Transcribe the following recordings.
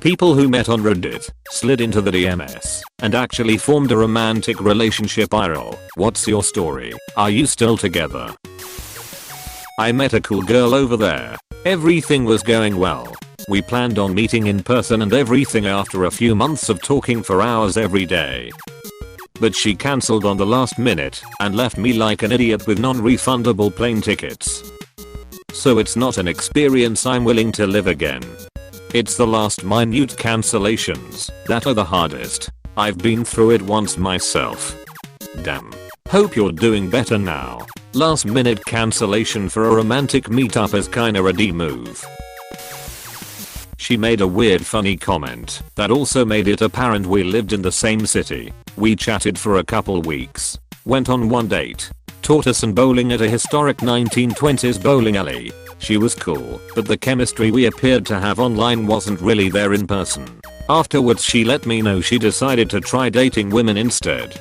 People who met on Reddit, slid into the DMs, and actually formed a romantic relationship. IRL. What's your story? Are you still together? I met a cool girl over there. Everything was going well. We planned on meeting in person and everything after a few months of talking for hours every day. But she cancelled on the last minute and left me like an idiot with non-refundable plane tickets. So it's not an experience I'm willing to live again. It's the last minute cancellations that are the hardest. I've been through it once myself. Damn. Hope you're doing better now. Last minute cancellation for a romantic meetup is kinda a D move. She made a weird funny comment that also made it apparent we lived in the same city. We chatted for a couple weeks. Went on one date. Taught us some bowling at a historic 1920s bowling alley. She was cool, but the chemistry we appeared to have online wasn't really there in person. Afterwards she let me know she decided to try dating women instead.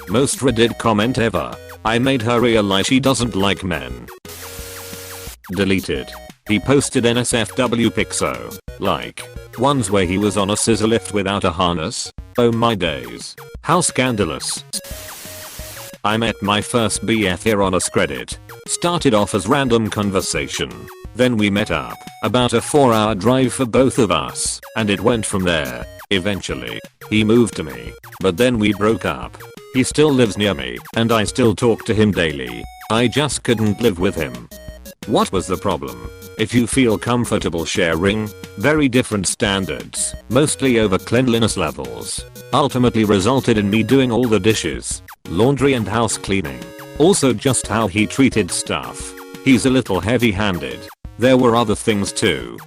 Most Reddit comment ever. I made her realize she doesn't like men. Deleted. He posted NSFW pixo. Like. Ones where he was on a scissor lift without a harness. Oh my days. How scandalous. I met my first BF here on AskReddit. Started off as random conversation. Then we met up. About a 4-hour drive for both of us. And it went from there. Eventually. He moved to me. But then we broke up. He still lives near me. And I still talk to him daily. I just couldn't live with him. What was the problem? If you feel comfortable sharing, very different standards, mostly over cleanliness levels, ultimately resulted in me doing all the dishes, laundry and house cleaning. Also just how he treated stuff. He's a little heavy-handed. There were other things too.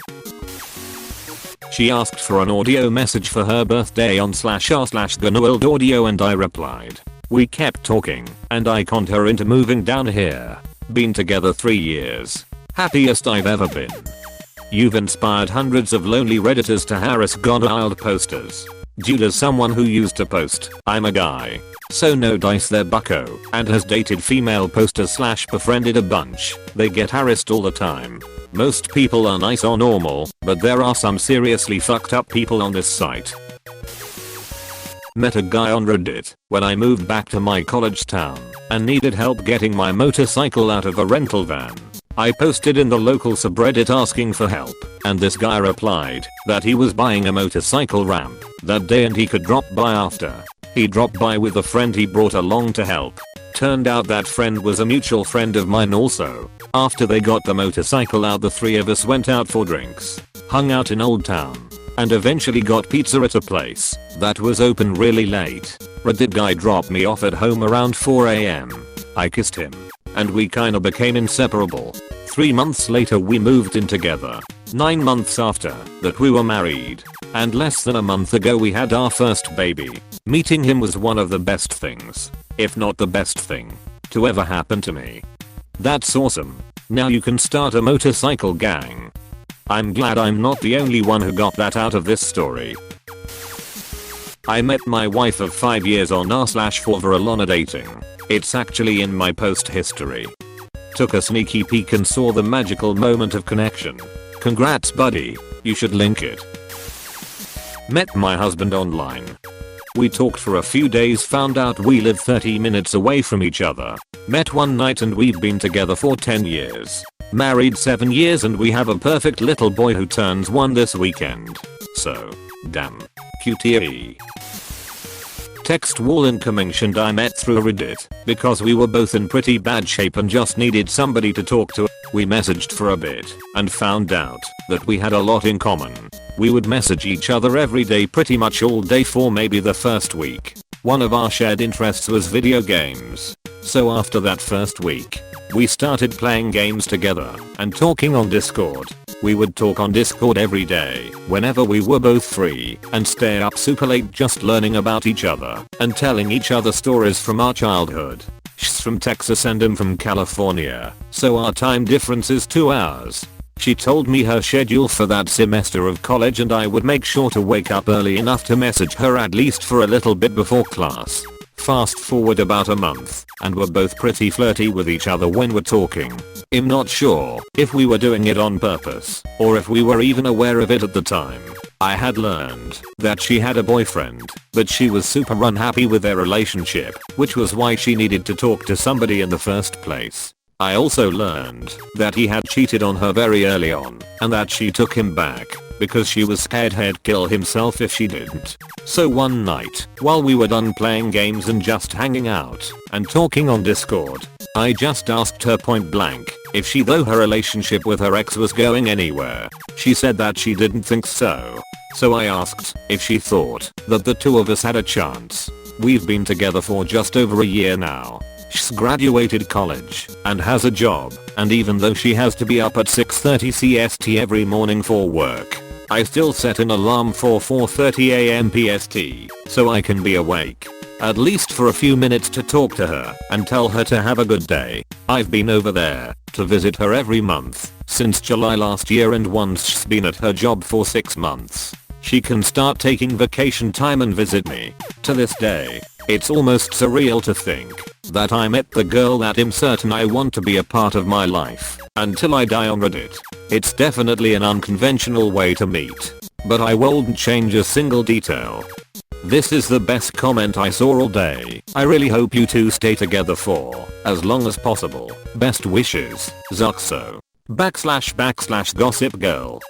She asked for an audio message for her birthday on /r/Gnold audio and I replied. We kept talking and I conned her into moving down here. Been together 3 years. Happiest I've ever been. You've inspired hundreds of lonely redditors to harass Gnold posters. Dude as someone who used to post, I'm a guy. So no dice there bucko, and has dated female posters / befriended a bunch. They get harassed all the time. Most people are nice or normal, but there are some seriously fucked up people on this site. Met a guy on Reddit when I moved back to my college town and needed help getting my motorcycle out of a rental van. I posted in the local subreddit asking for help, and this guy replied that he was buying a motorcycle ramp that day and he could drop by after. He dropped by with a friend he brought along to help. Turned out that friend was a mutual friend of mine also. After they got the motorcycle out, the three of us went out for drinks, hung out in Old Town, and eventually got pizza at a place that was open really late. Reddit guy dropped me off at home around 4 AM. I kissed him, and we kinda became inseparable. 3 months later we moved in together. 9 months after that we were married. And less than a month ago we had our first baby. Meeting him was one of the best things, if not the best thing, to ever happen to me. That's awesome. Now you can start a motorcycle gang. I'm glad I'm not the only one who got that out of this story. I met my wife of 5 years on r/Forvaralona dating. It's actually in my post history. Took a sneaky peek and saw the magical moment of connection. Congrats buddy, you should link it. Met my husband online. We talked for a few days, found out we live 30 minutes away from each other. Met one night and we've been together for 10 years. Married 7 years and we have a perfect little boy who turns 1 this weekend. So, damn. QTE. Text wall incoming. And I met through Reddit because we were both in pretty bad shape and just needed somebody to talk to. We messaged for a bit and found out that we had a lot in common. We would message each other every day pretty much all day for maybe the first week. One of our shared interests was video games. So after that first week, we started playing games together and talking on Discord. We would talk on Discord every day whenever we were both free and stay up super late just learning about each other and telling each other stories from our childhood. She's from Texas and I'm from California, so our time difference is 2 hours. She told me her schedule for that semester of college and I would make sure to wake up early enough to message her at least for a little bit before class. Fast forward about a month, and we're both pretty flirty with each other when we're talking. I'm not sure if we were doing it on purpose, or if we were even aware of it at the time. I had learned that she had a boyfriend, but she was super unhappy with their relationship, which was why she needed to talk to somebody in the first place. I also learned that he had cheated on her very early on, and that she took him back because she was scared he'd kill himself if she didn't. So one night, while we were done playing games and just hanging out and talking on Discord, I just asked her point blank if she thought her relationship with her ex was going anywhere. She said that she didn't think so. So I asked if she thought that the two of us had a chance. We've been together for just over a year now. She's graduated college and has a job, and even though she has to be up at 6:30 CST every morning for work, I still set an alarm for 4:30 AM PST so I can be awake at least for a few minutes to talk to her and tell her to have a good day. I've been over there to visit her every month since July last year, and once she's been at her job for 6 months, she can start taking vacation time and visit me. To this day, it's almost surreal to think that I met the girl that I'm certain I want to be a part of my life until I die on Reddit. It's definitely an unconventional way to meet, but I won't change a single detail. This is the best comment I saw all day. I really hope you two stay together for as long as possible. Best wishes, Zuxo. / gossip girl.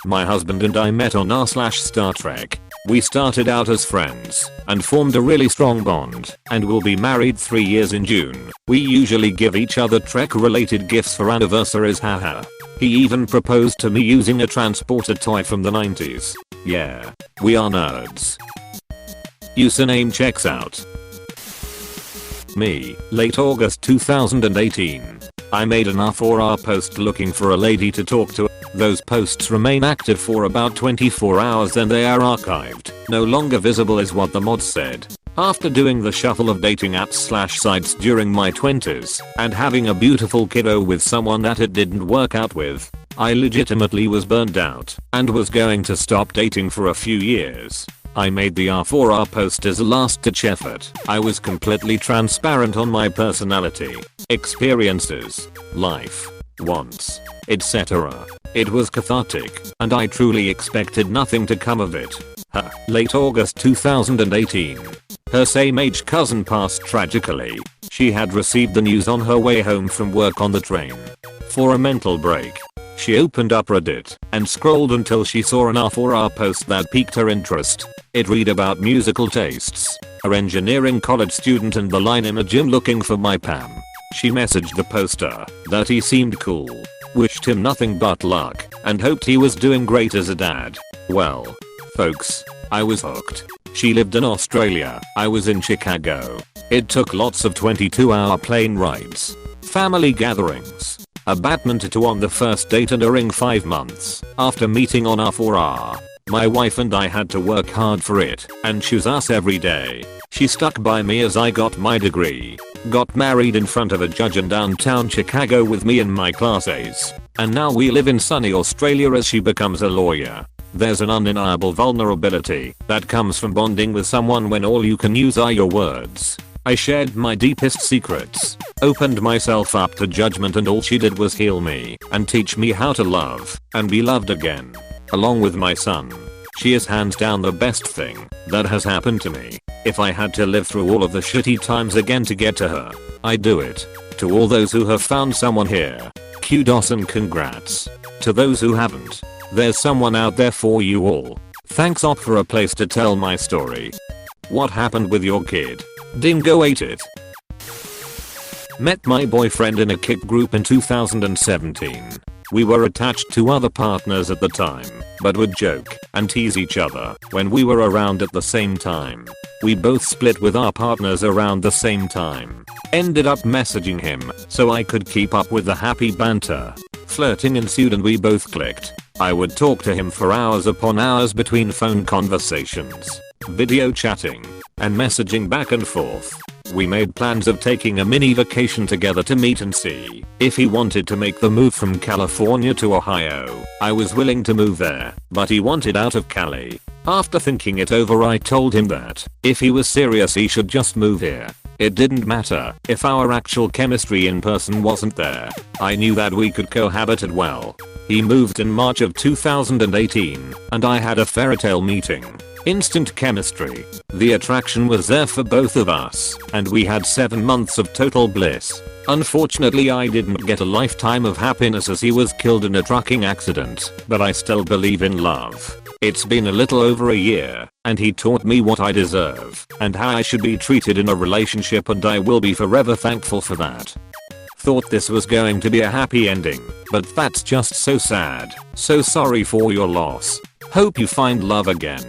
My husband and I met on r/Star Trek. We started out as friends and formed a really strong bond, and will be married 3 years in June. We usually give each other Trek related gifts for anniversaries, haha. He even proposed to me using a transporter toy from the 90s. Yeah, we are nerds. Username checks out. Me, late August 2018. I made an r/r post looking for a lady to talk to. Those posts remain active for about 24 hours, then they are archived. No longer visible is what the mod said. After doing the shuffle of dating apps/sites during my 20s and having a beautiful kiddo with someone that it didn't work out with, I legitimately was burned out and was going to stop dating for a few years. I made the r/r post as a last-ditch effort. I was completely transparent on my personality, experiences, life, wants, etc. It was cathartic, and I truly expected nothing to come of it. Late August 2018. Her same-age cousin passed tragically. She had received the news on her way home from work on the train. For a mental break, she opened up Reddit and scrolled until she saw an r/r post that piqued her interest. It read about musical tastes, her engineering college student, and the line, "I'm a gym looking for my Pam." She messaged the poster that he seemed cool, wished him nothing but luck, and hoped he was doing great as a dad. Well, folks, I was hooked. She lived in Australia, I was in Chicago. It took lots of 22-hour plane rides, family gatherings, a badminton on the first date, and a ring 5 months after meeting on r/r. My wife and I had to work hard for it and choose us every day. She stuck by me as I got my degree, got married in front of a judge in downtown Chicago with me and my class A's, and now we live in sunny Australia as she becomes a lawyer. There's an undeniable vulnerability that comes from bonding with someone when all you can use are your words. I shared my deepest secrets, opened myself up to judgment, and all she did was heal me and teach me how to love and be loved again. Along with my son, she is hands down the best thing that has happened to me. If I had to live through all of the shitty times again to get to her, I'd do it. To all those who have found someone here, kudos and congrats. To those who haven't, there's someone out there for you all. Thanks Op for a place to tell my story. What happened with your kid? Dingo ate it. Met my boyfriend in a kick group in 2017. We were attached to other partners at the time, but would joke and tease each other when we were around at the same time. We both split with our partners around the same time. Ended up messaging him so I could keep up with the happy banter. Flirting ensued and we both clicked. I would talk to him for hours upon hours between phone conversations, video chatting, and messaging back and forth. We made plans of taking a mini vacation together to meet and see if he wanted to make the move from California to Ohio. I was willing to move there, but he wanted out of Cali. After thinking it over, I told him that if he was serious he should just move here. It didn't matter if our actual chemistry in person wasn't there. I knew that we could cohabit it well. He moved in March of 2018 and I had a fairytale meeting. Instant chemistry. The attraction was there for both of us and we had 7 months of total bliss. Unfortunately I didn't get a lifetime of happiness as he was killed in a trucking accident, but I still believe in love. It's been a little over a year, and he taught me what I deserve and how I should be treated in a relationship, and I will be forever thankful for that. Thought this was going to be a happy ending, but that's just so sad. So sorry for your loss. Hope you find love again.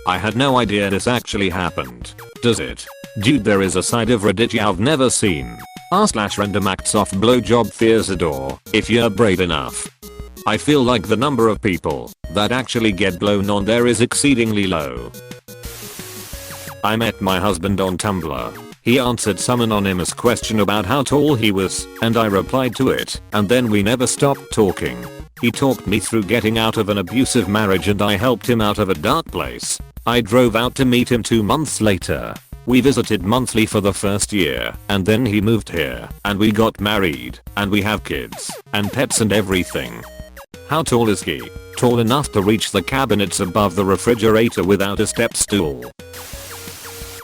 I had no idea this actually happened. Does it? Dude, there is a side of Reddit I've never seen. r/random acts off blowjob Theosador, if you're brave enough. I feel like the number of people that actually get blown on there is exceedingly low. I met my husband on Tumblr. He answered some anonymous question about how tall he was, and I replied to it, and then we never stopped talking. He talked me through getting out of an abusive marriage and I helped him out of a dark place. I drove out to meet him 2 months later. We visited monthly for the first year, and then he moved here, and we got married, and we have kids, and pets and everything. How tall is he? Tall enough to reach the cabinets above the refrigerator without a step stool.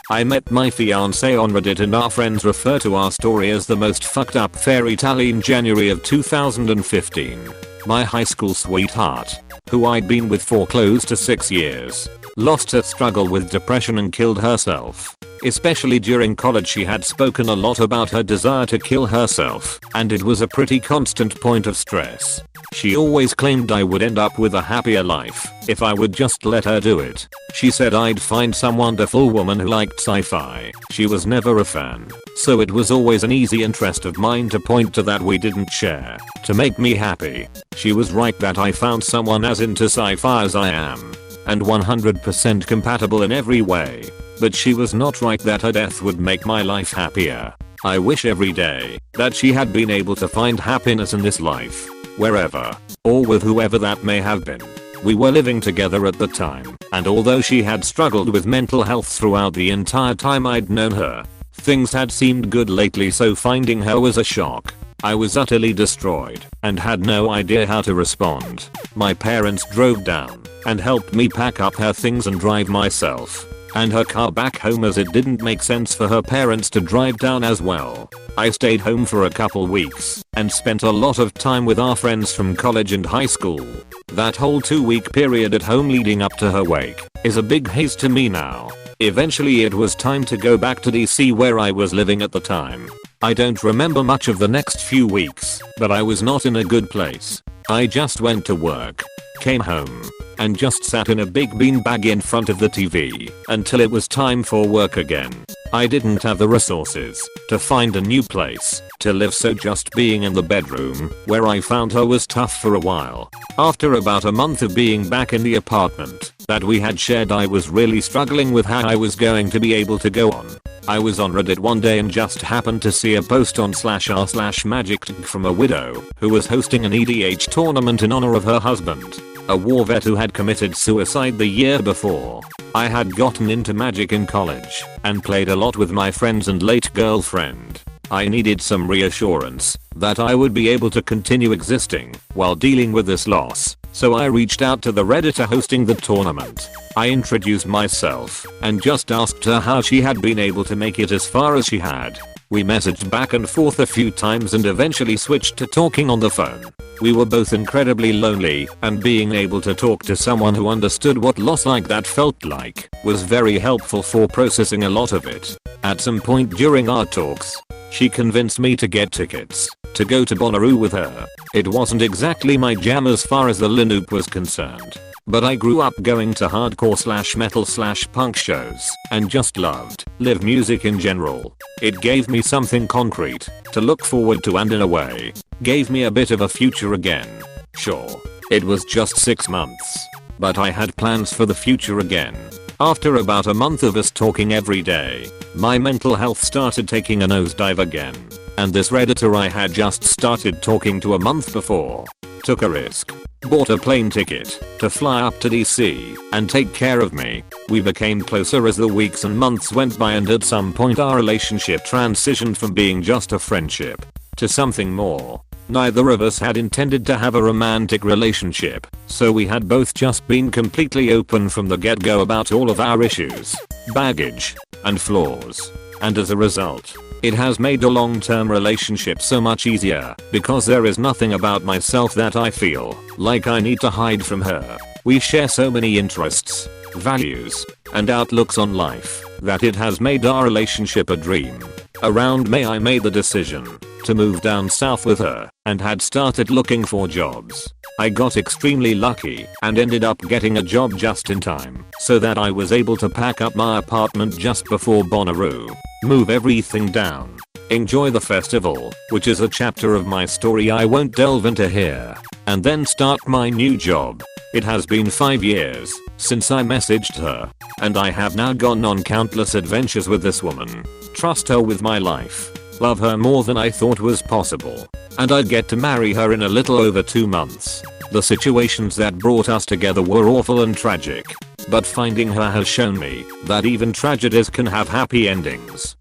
I met my fiance on Reddit and our friends refer to our story as the most fucked up fairy tale in January of 2015. My high school sweetheart, who I'd been with for close to 6 years, lost her struggle with depression and killed herself. Especially during college she had spoken a lot about her desire to kill herself, and it was a pretty constant point of stress. She always claimed I would end up with a happier life if I would just let her do it. She said I'd find some wonderful woman who liked sci-fi. She was never a fan, so it was always an easy interest of mine to point to that we didn't share to make me happy. She was right that I found someone as into sci-fi as I am, and 100% compatible in every way. But she was not right that her death would make my life happier. I wish every day that she had been able to find happiness in this life, wherever or with whoever that may have been. We were living together at the time, and although she had struggled with mental health throughout the entire time I'd known her, things had seemed good lately, so finding her was a shock. I was utterly destroyed and had no idea how to respond. My parents drove down and helped me pack up her things and drive myself and her car back home, as it didn't make sense for her parents to drive down as well. I stayed home for a couple weeks and spent a lot of time with our friends from college and high school. That whole 2-week period at home leading up to her wake is a big haze to me now. Eventually it was time to go back to DC where I was living at the time. I don't remember much of the next few weeks, but I was not in a good place. I just went to work, came home, and just sat in a big beanbag in front of the TV until it was time for work again. I didn't have the resources to find a new place to live, so just being in the bedroom where I found her was tough for a while. After about a month of being back in the apartment that we had shared, I was really struggling with how I was going to be able to go on. I was on Reddit one day and just happened to see a post on /r/magic from a widow who was hosting an EDH tournament in honor of her husband, a war vet who had committed suicide the year before. I had gotten into Magic in college and played a lot with my friends and late girlfriend. I needed some reassurance that I would be able to continue existing while dealing with this loss, so I reached out to the Redditor hosting the tournament. I introduced myself and just asked her how she had been able to make it as far as she had. We messaged back and forth a few times and eventually switched to talking on the phone. We were both incredibly lonely, and being able to talk to someone who understood what loss like that felt like was very helpful for processing a lot of it. At some point during our talks, she convinced me to get tickets to go to Bonnaroo with her. It wasn't exactly my jam as far as the Linoop was concerned, but I grew up going to hardcore/metal/punk shows and just loved live music in general. It gave me something concrete to look forward to and in a way gave me a bit of a future again. Sure, it was just 6 months, but I had plans for the future again. After about a month of us talking every day, my mental health started taking a nosedive again. and this redditor I had just started talking to a month before. Took a risk. Bought a plane ticket to fly up to DC and take care of me. We became closer as the weeks and months went by, and at some point our relationship transitioned from being just a friendship to something more. Neither of us had intended to have a romantic relationship, so we had both just been completely open from the get-go about all of our issues, baggage, and flaws. And as a result, it has made a long-term relationship so much easier because there is nothing about myself that I feel like I need to hide from her. We share so many interests, values, and outlooks on life that it has made our relationship a dream. Around May I made the decision to move down south with her and had started looking for jobs. I got extremely lucky and ended up getting a job just in time so that I was able to pack up my apartment just before Bonnaroo, move everything down, enjoy the festival, which is a chapter of my story I won't delve into here, and then start my new job. It has been 5 years since I messaged her, and I have now gone on countless adventures with this woman. Trust her with my life. Love her more than I thought was possible. And I'd get to marry her in a little over 2 months. The situations that brought us together were awful and tragic. But finding her has shown me that even tragedies can have happy endings.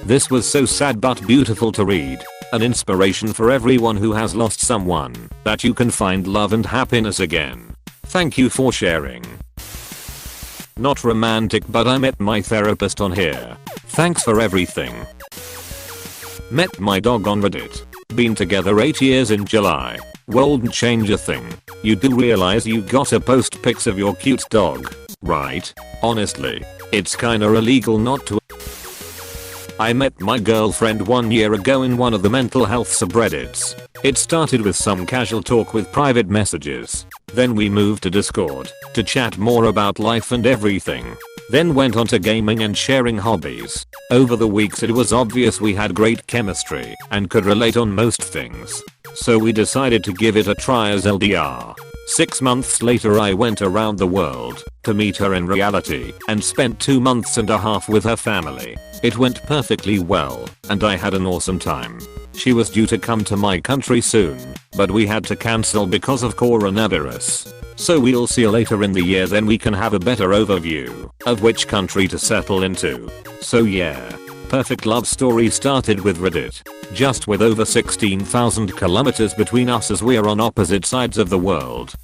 This was so sad but beautiful to read. An inspiration for everyone who has lost someone, that you can find love and happiness again. Thank you for sharing. Not romantic, but I met my therapist on here. Thanks for everything. Met my dog on Reddit. Been together 8 years in July. Won't change a thing. You do realize you gotta post pics of your cute dog, right? Honestly, it's kinda illegal not to. I met my girlfriend 1 year ago in one of the mental health subreddits. It started with some casual talk with private messages. Then we moved to Discord to chat more about life and everything. Then went on to gaming and sharing hobbies. Over the weeks it was obvious we had great chemistry and could relate on most things. So we decided to give it a try as LDR. 6 months later I went around the world to meet her in reality and spent 2.5 months with her family. It went perfectly well and I had an awesome time. She was due to come to my country soon, but we had to cancel because of coronavirus. So we'll see later in the year, then we can have a better overview of which country to settle into. So yeah, perfect love story started with Reddit. Just with over 16,000 kilometers between us as we are on opposite sides of the world.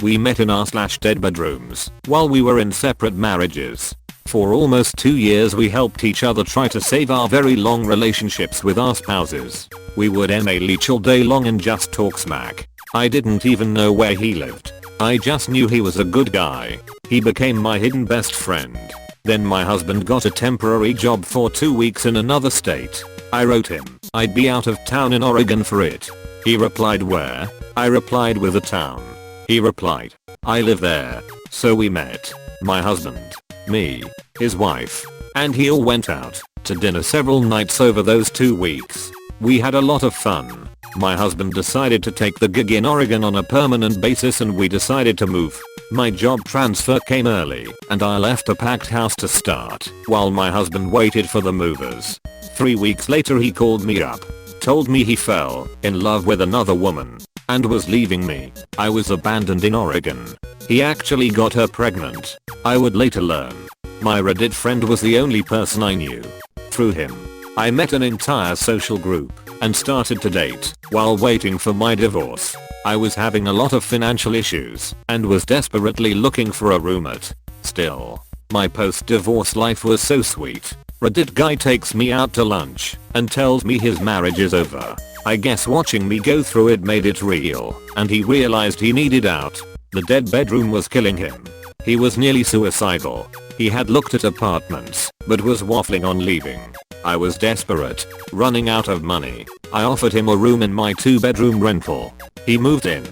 We met in our/dead bedrooms while we were in separate marriages. For almost 2 years we helped each other try to save our very long relationships with our spouses. We would leech all day long and just talk smack. I didn't even know where he lived. I just knew he was a good guy. He became my hidden best friend. Then my husband got a temporary job for 2 weeks in another state. I wrote him I'd be out of town in Oregon for it. He replied, where? I replied with a town. He replied, I live there. So we met. My husband, me, his wife, and he all went out to dinner several nights over those 2 weeks. We had a lot of fun. My husband decided to take the gig in Oregon on a permanent basis and we decided to move. My job transfer came early and I left a packed house to start while my husband waited for the movers. 3 weeks later he called me up, told me he fell in love with another woman and was leaving me. I was abandoned in Oregon. He actually got her pregnant. I would later learn. My Reddit friend was the only person I knew. Through him, I met an entire social group and started to date while waiting for my divorce. I was having a lot of financial issues and was desperately looking for a roommate. Still, my post-divorce life was so sweet. Reddit guy takes me out to lunch and tells me his marriage is over. I guess watching me go through it made it real and he realized he needed out. The dead bedroom was killing him. He was nearly suicidal. He had looked at apartments but was waffling on leaving. I was desperate, running out of money. I offered him a room in my 2-bedroom rental. He moved in.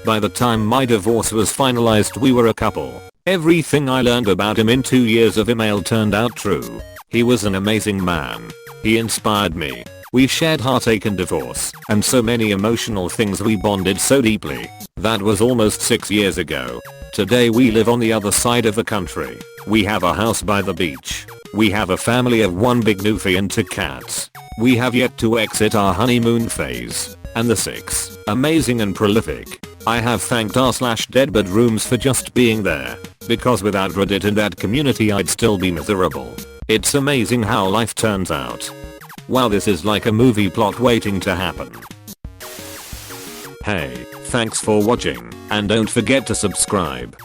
By the time my divorce was finalized we were a couple. Everything I learned about him in 2 years of email turned out true. He was an amazing man. He inspired me. We shared heartache and divorce and so many emotional things. We bonded so deeply. That was almost 6 years ago. Today we live on the other side of the country. We have a house by the beach. We have a family of 1 big Newfie and 2 cats. We have yet to exit our honeymoon phase. And the 6, amazing and prolific. I have thanked r/deadbed rooms for just being there, because without Reddit and that community I'd still be miserable. It's amazing how life turns out. Wow, this is like a movie plot waiting to happen. Hey, thanks for watching, and don't forget to subscribe.